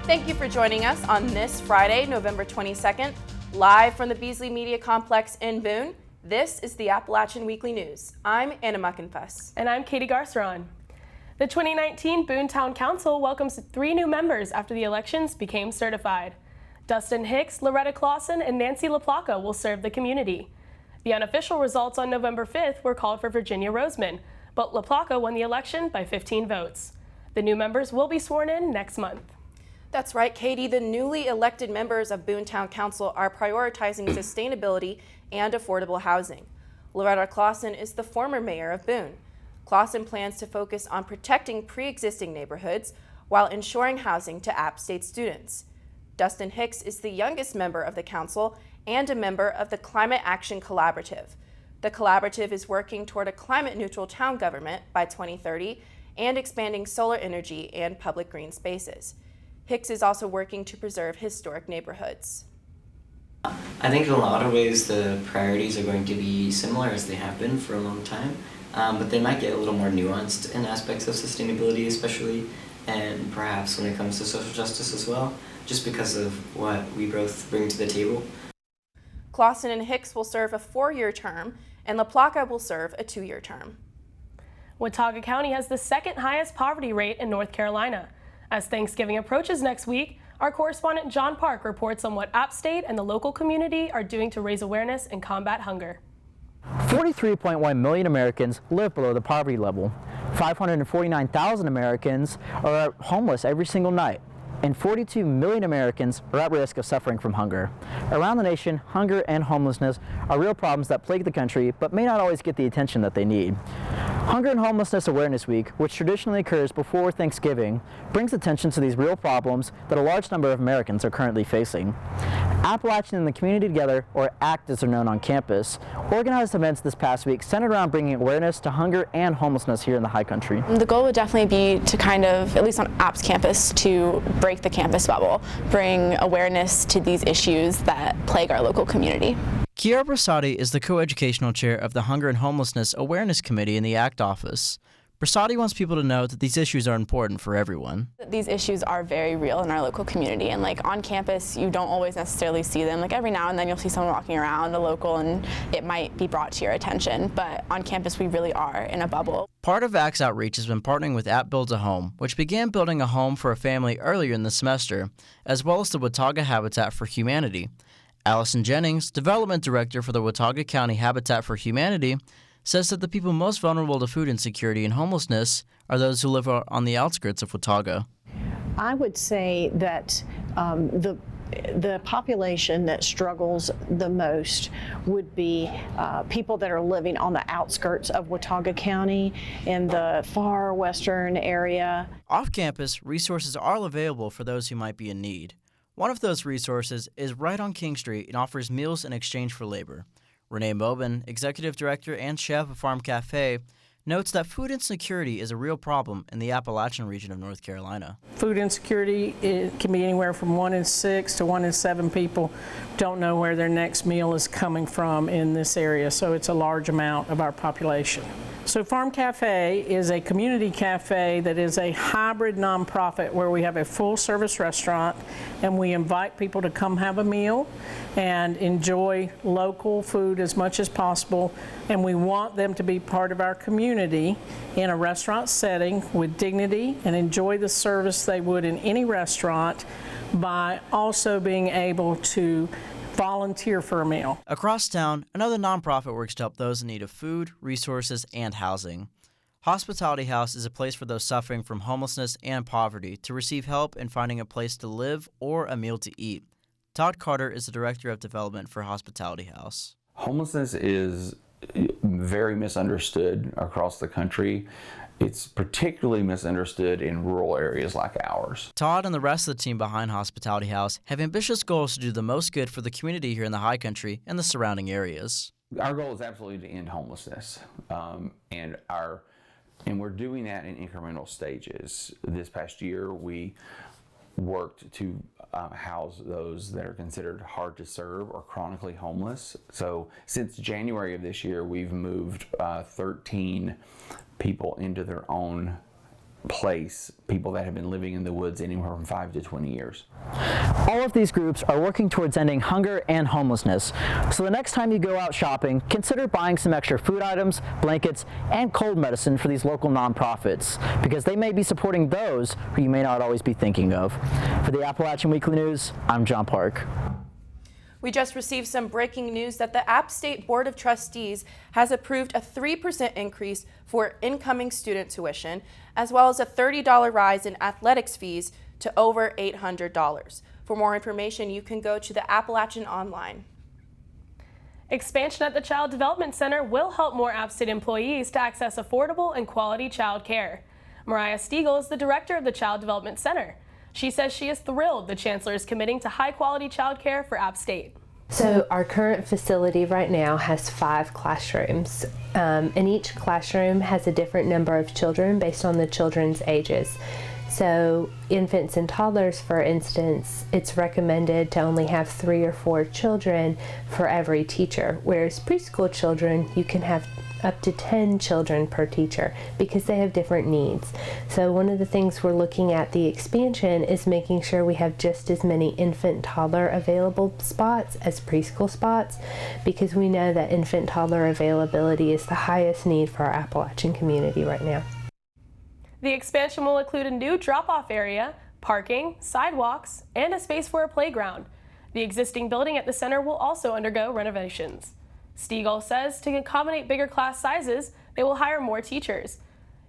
Thank you for joining us on this Friday, November 22nd, live from the Beasley Media Complex in Boone. This is the Appalachian Weekly News. I'm Anna Muckenfuss. And I'm Katie Garceran. The 2019 Boone Town Council welcomes 3 new members after the elections became certified. Dustin Hicks, Loretta Clausen, and Nancy LaPlaca will serve the community. The unofficial results on November 5th were called for Virginia Roseman, but LaPlaca won the election by 15 votes. The new members will be sworn in next month. That's right, Katie. The newly elected members of Boone Town Council are prioritizing sustainability and affordable housing. Loretta Clausen is the former mayor of Boone. Clausen plans to focus on protecting pre-existing neighborhoods while ensuring housing to Appstate students. Dustin Hicks is the youngest member of the council and a member of the Climate Action Collaborative. The collaborative is working toward a climate-neutral town government by 2030 and expanding solar energy and public green spaces. Hicks is also working to preserve historic neighborhoods. I think in a lot of ways the priorities are going to be similar as they have been for a long time, but they might get a little more nuanced in aspects of sustainability especially, and perhaps when it comes to social justice as well, just because of what we both bring to the table. Clausen and Hicks will serve a 4-year term, and LaPlaca will serve a 2-year term. Watauga County has the second highest poverty rate in North Carolina. As Thanksgiving approaches next week, our correspondent John Park reports on what Appstate and the local community are doing to raise awareness and combat hunger. 43.1 million Americans live below the poverty level. 549,000 Americans are homeless every single night, and 42 million Americans are at risk of suffering from hunger. Around the nation, hunger and homelessness are real problems that plague the country, but may not always get the attention that they need. Hunger and Homelessness Awareness Week, which traditionally occurs before Thanksgiving, brings attention to these real problems that a large number of Americans are currently facing. Appalachian and the Community Together, or ACT as they're known on campus, organized events this past week centered around bringing awareness to hunger and homelessness here in the high country. The goal would definitely be to kind of, at least on App's campus, to break the campus bubble, bring awareness to these issues that plague our local community. Kiara Brasati is the co-educational chair of the Hunger and Homelessness Awareness Committee in the ACT office. Brasati wants people to know that these issues are important for everyone. These issues are very real in our local community, and like on campus you don't always necessarily see them. Like every now and then you'll see someone walking around a local and it might be brought to your attention, but on campus we really are in a bubble. Part of ACT's outreach has been partnering with App Builds a Home, which began building a home for a family earlier in the semester, as well as the Watauga Habitat for Humanity. Allison Jennings, Development Director for the Watauga County Habitat for Humanity, says that the people most vulnerable to food insecurity and homelessness are those who live on the outskirts of Watauga. I would say that the population that struggles the most would be people that are living on the outskirts of Watauga County in the far western area. Off campus, resources are available for those who might be in need. One of those resources is right on King Street and offers meals in exchange for labor. Renee Mobin, executive director and chef of Farm Cafe, notes that food insecurity is a real problem in the Appalachian region of North Carolina. Food insecurity, it can be anywhere from 1 in 6 to 1 in 7 people don't know where their next meal is coming from in this area, so it's a large amount of our population. So Farm Cafe is a community cafe that is a hybrid nonprofit where we have a full service restaurant and we invite people to come have a meal and enjoy local food as much as possible, and we want them to be part of our community in a restaurant setting with dignity and enjoy the service they would in any restaurant by also being able to volunteer for a meal. Across town, another nonprofit works to help those in need of food, resources, and housing. Hospitality House is a place for those suffering from homelessness and poverty to receive help in finding a place to live or a meal to eat. Todd Carter is the Director of Development for Hospitality House. Homelessness is very misunderstood across the country. It's particularly misunderstood in rural areas like ours. Todd and the rest of the team behind Hospitality House have ambitious goals to do the most good for the community here in the High Country and the surrounding areas. Our goal is absolutely to end homelessness, and we're doing that in incremental stages. This past year, we worked to house those that are considered hard to serve or chronically homeless. So since January of this year, we've moved 13 people into their own place people that have been living in the woods anywhere from 5 to 20 years. All of these groups are working towards ending hunger and homelessness. So the next time you go out shopping, consider buying some extra food items, blankets, and cold medicine for these local nonprofits, because they may be supporting those who you may not always be thinking of. For the Appalachian Weekly News, I'm John Park. We just received some breaking news that the Appstate Board of Trustees has approved a 3% increase for incoming student tuition, as well as a $30 rise in athletics fees to over $800. For more information, you can go to the Appalachian Online. Expansion at the Child Development Center will help more Appstate employees to access affordable and quality child care. Mariah Stiegel is the director of the Child Development Center. She says she is thrilled the Chancellor is committing to high-quality child care for Appstate. So our current facility right now has 5 classrooms, and each classroom has a different number of children based on the children's ages. So infants and toddlers, for instance, it's recommended to only have 3 or 4 children for every teacher, whereas preschool children, you can have up to 10 children per teacher because they have different needs. So one of the things we're looking at the expansion is making sure we have just as many infant toddler available spots as preschool spots, because we know that infant toddler availability is the highest need for our Appalachian community right now. The expansion will include a new drop-off area, parking, sidewalks, and a space for a playground. The existing building at the center will also undergo renovations. Stiegel says to accommodate bigger class sizes, they will hire more teachers.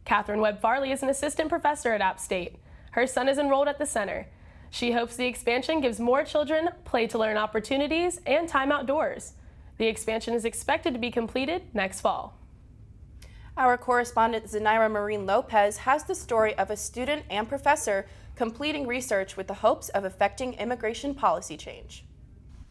Catherine Webb-Farley is an assistant professor at Appstate. Her son is enrolled at the center. She hopes the expansion gives more children play-to-learn opportunities and time outdoors. The expansion is expected to be completed next fall. Our correspondent Xanayra Marin-Lopez has the story of a student and professor completing research with the hopes of affecting immigration policy change.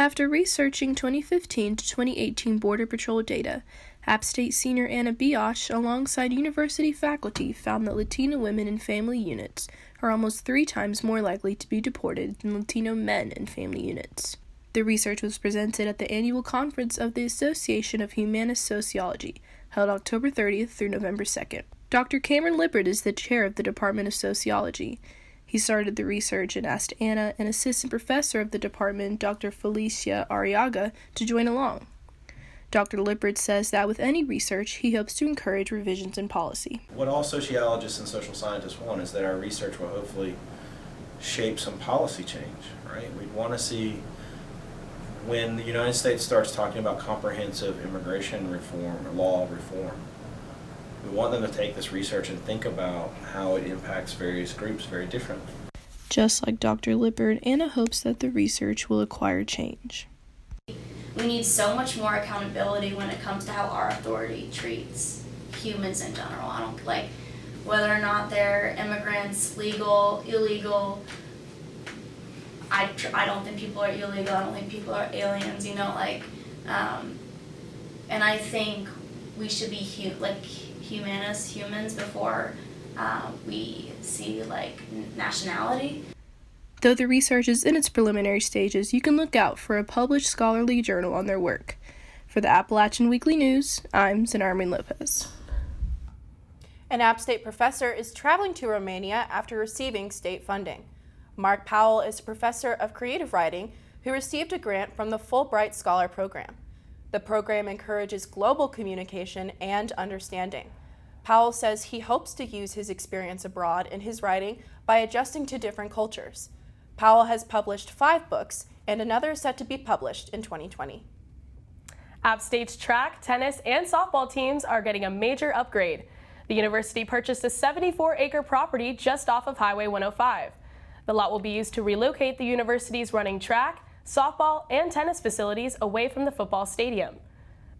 After researching 2015 to 2018 Border Patrol data, Appstate senior Anna Biosh, alongside university faculty, found that Latino women in family units are almost 3 times more likely to be deported than Latino men in family units. The research was presented at the annual conference of the Association of Humanist Sociology, held October 30th through November 2nd. Dr. Cameron Lippert is the chair of the Department of Sociology. He started the research and asked Anna, an assistant professor of the department, Dr. Felicia Arriaga, to join along. Dr. Lippert says that with any research, he hopes to encourage revisions in policy. What all sociologists and social scientists want is that our research will hopefully shape some policy change, right? We'd want to see when the United States starts talking about comprehensive immigration reform or law reform, we want them to take this research and think about how it impacts various groups very differently. Just like Dr. Lippert, Anna hopes that the research will acquire change. We need so much more accountability when it comes to how our authority treats humans in general. I don't like whether or not they're immigrants, legal, illegal. I don't think people are illegal. I don't think people are aliens. You know, and I think we should be humans before we see nationality. Though the research is in its preliminary stages, you can look out for a published scholarly journal on their work. For the Appalachian Weekly News, I'm Xanayra Marin-Lopez. An Appstate professor is traveling to Romania after receiving state funding. Mark Powell is a professor of creative writing who received a grant from the Fulbright Scholar Program. The program encourages global communication and understanding. Powell says he hopes to use his experience abroad in his writing by adjusting to different cultures. Powell has published 5 books, and another is set to be published in 2020. Appstate's track, tennis, and softball teams are getting a major upgrade. The university purchased a 74-acre property just off of Highway 105. The lot will be used to relocate the university's running track, softball, and tennis facilities away from the football stadium.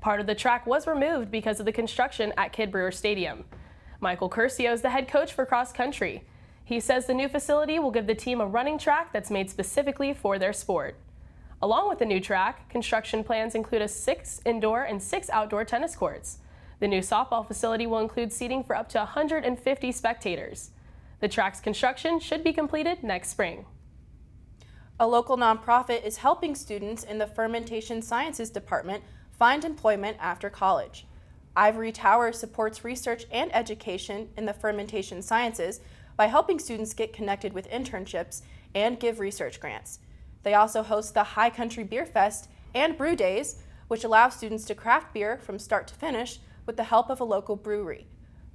Part of the track was removed because of the construction at Kidd Brewer Stadium. Michael Curcio is the head coach for cross country. He says the new facility will give the team a running track that's made specifically for their sport. Along with the new track, construction plans include 6 indoor and 6 outdoor tennis courts. The new softball facility will include seating for up to 150 spectators. The track's construction should be completed next spring. A local nonprofit is helping students in the Fermentation Sciences Department find employment after college. Ivory Tower supports research and education in the fermentation sciences by helping students get connected with internships and give research grants. They also host the High Country Beer Fest and Brew Days, which allow students to craft beer from start to finish with the help of a local brewery.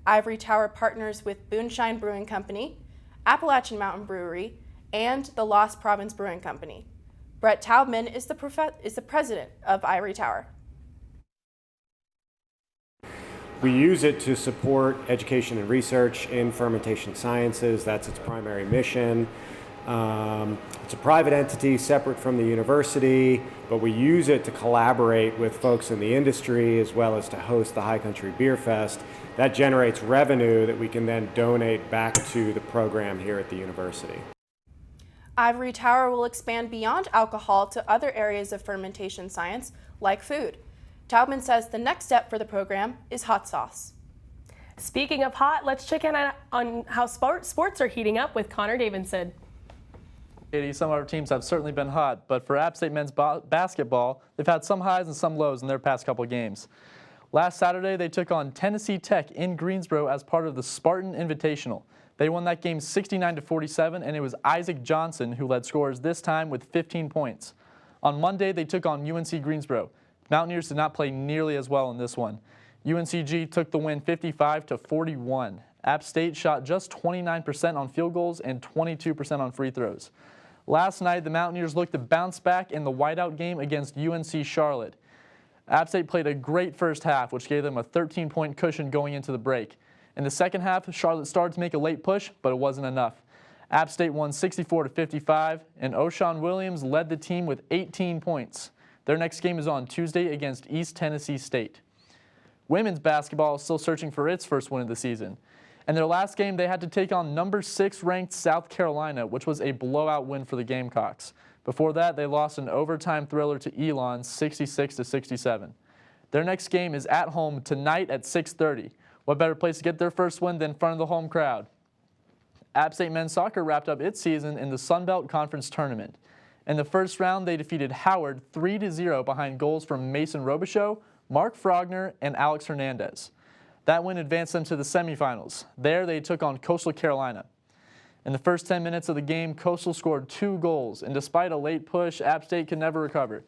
Ivory Tower partners with Boone Brewing Company, Appalachian Mountain Brewery, and the Lost Province Brewing Company. Brett Taubman is the president of Ivory Tower. We use it to support education and research in fermentation sciences. That's its primary mission. It's a private entity separate from the university, but we use it to collaborate with folks in the industry as well as to host the High Country Beer Fest. That generates revenue that we can then donate back to the program here at the university. Ivory Tower will expand beyond alcohol to other areas of fermentation science, like food. Taubman says the next step for the program is hot sauce. Speaking of hot, let's check in on how sports are heating up with Connor Davidson. Katie, some of our teams have certainly been hot, but for Appstate men's basketball, they've had some highs and some lows in their past couple games. Last Saturday, they took on Tennessee Tech in Greensboro as part of the Spartan Invitational. They won that game 69-47, and it was Isaac Johnson who led scorers this time with 15 points. On Monday, they took on UNC Greensboro. Mountaineers did not play nearly as well in this one. UNCG took the win 55-41. App State shot just 29% on field goals and 22% on free throws. Last night, the Mountaineers looked to bounce back in the whiteout game against UNC Charlotte. App State played a great first half, which gave them a 13-point cushion going into the break. In the second half, Charlotte started to make a late push, but it wasn't enough. App State won 64-55, and O'Shawn Williams led the team with 18 points. Their next game is on Tuesday against East Tennessee State. Women's basketball is still searching for its first win of the season. In their last game, they had to take on number 6 ranked South Carolina, which was a blowout win for the Gamecocks. Before that, they lost an overtime thriller to Elon 66-67. Their next game is at home tonight at 6:30. What better place to get their first win than in front of the home crowd? App State men's soccer wrapped up its season in the Sun Belt Conference Tournament. In the first round, they defeated Howard 3-0 behind goals from Mason Robichaux, Mark Frogner, and Alex Hernandez. That win advanced them to the semifinals. There, they took on Coastal Carolina. In the first 10 minutes of the game, Coastal scored 2 goals, and despite a late push, App State could never recover.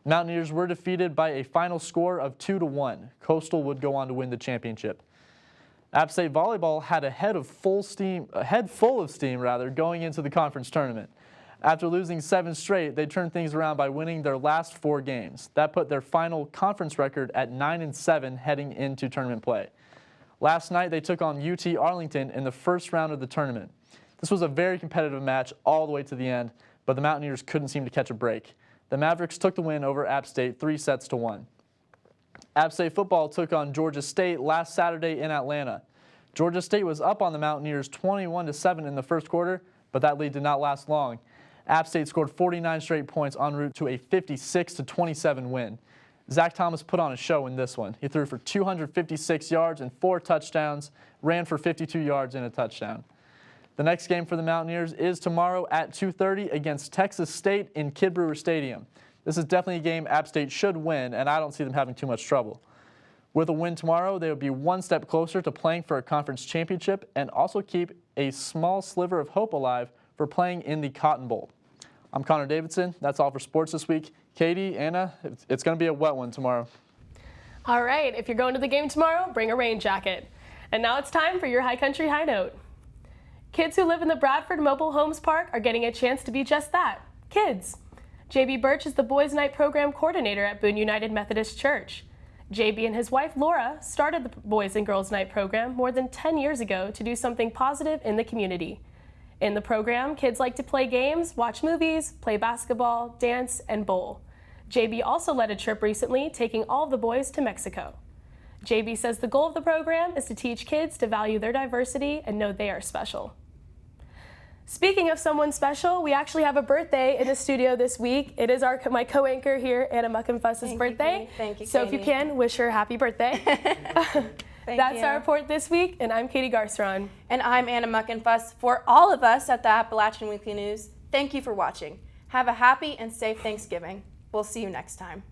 Mountaineers were defeated by a final score of 2-1. Coastal would go on to win the championship. App State volleyball had a head full of steam going into the conference tournament. After losing 7 straight, they turned things around by winning their last 4 games. That put their final conference record at 9-7 heading into tournament play. Last night, they took on UT Arlington in the first round of the tournament. This was a very competitive match all the way to the end, but the Mountaineers couldn't seem to catch a break. The Mavericks took the win over App State 3-1. App State football took on Georgia State last Saturday in Atlanta. Georgia State was up on the Mountaineers 21-7 in the first quarter, but that lead did not last long. App State scored 49 straight points en route to a 56-27 win. Zach Thomas put on a show in this one. He threw for 256 yards and 4 touchdowns, ran for 52 yards and a touchdown. The next game for the Mountaineers is tomorrow at 2:30 against Texas State in Kid Brewer Stadium. This is definitely a game App State should win, and I don't see them having too much trouble. With a win tomorrow, they would be one step closer to playing for a conference championship and also keep a small sliver of hope alive for playing in the Cotton Bowl. I'm Connor Davidson. That's all for sports this week. Katie, Anna, it's going to be a wet one tomorrow. All right, if you're going to the game tomorrow, bring a rain jacket. And now it's time for your High Country High Note. Kids who live in the Bradford Mobile Homes Park are getting a chance to be just that, kids. JB Birch is the Boys Night Program Coordinator at Boone United Methodist Church. JB and his wife Laura started the Boys and Girls Night program more than 10 years ago to do something positive in the community. In the program, kids like to play games, watch movies, play basketball, dance, and bowl. JB also led a trip recently, taking all of the boys to Mexico. JB says the goal of the program is to teach kids to value their diversity and know they are special. Speaking of someone special, we actually have a birthday in the studio this week. It is my co-anchor here, Anna Muckenfuss's birthday. Thank you, so Katie. if you can, wish her a happy birthday. That's our report this week, and I'm Katie Garceran. And I'm Anna Muckenfuss. For all of us at the Appalachian Weekly News, thank you for watching. Have a happy and safe Thanksgiving. We'll see you next time.